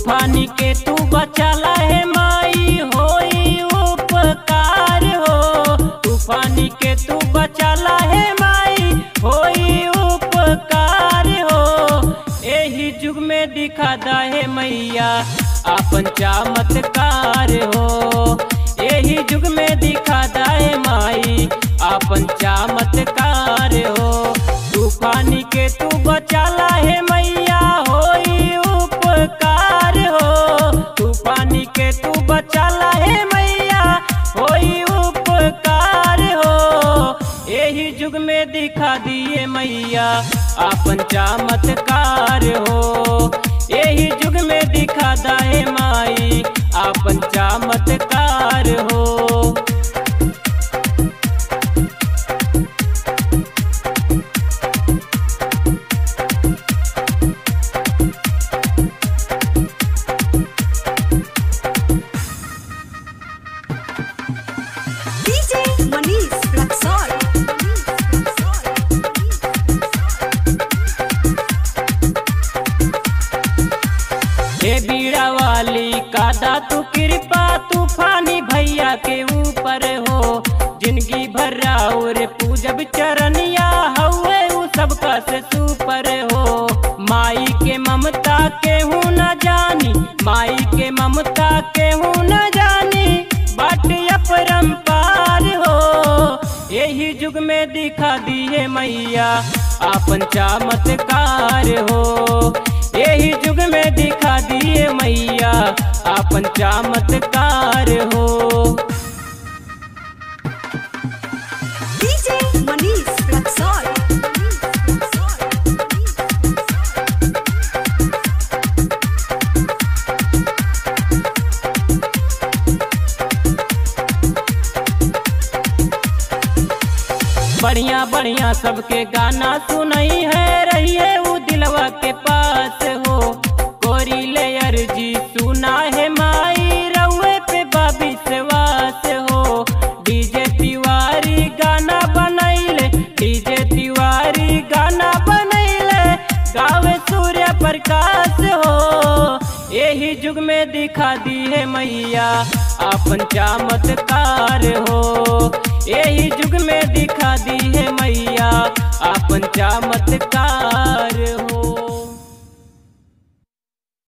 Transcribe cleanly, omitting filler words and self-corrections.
तूफानी के तू बचाला है माई होई उपकार हो। तूफानी के तू बचाला है माई होई उपकार हो। एही जुग में दिखा दा है मैया आपन चमत्कार हो। एही जुग में दिखा दा है माई आपन चमत्कार हो। तूफानी के तू बचाला है मैया होई उपकार हो। तूफानी के तू बचाला है मैया होई उपकार हो। एही जुग में दिखा दिए मैया आपन चमत्कार हो। एही जुग में दिखा दा है माई आपन चमत्कार हो। हे बीड़ा वाली कादा तू कृपा तूफानी भैया के ऊपर हो। जिंदगी भर और पूजब चरनिया हवे उ सबका से सुपर हो। माई के ममता के हूँ न जानी, माई के ममता के हूँ न जानी, बाटे अपरंपार हो। यही जुग में दिखा दिए मैया आपन चमत्कार हो। यही जुग में दिखा दिए मैया आपन चमत्कार हो। डीजे मनीष रक्सौल। बढ़िया बढ़िया सबके गाना सुनई है रहिए वो दिलवा के पास हो। कोरी ले अर्जी सुना है माई रउए पे बाबी से वास हो। डीजे तिवारी गाना बनैले, डीजे तिवारी गाना बनैले, गावे सूर्य प्रकाश हो। यही जुग में दिखा दी है मैया आपन चमत्कार हो। यही जुग में दिखा दी है मैया आपन चमत्कार हो।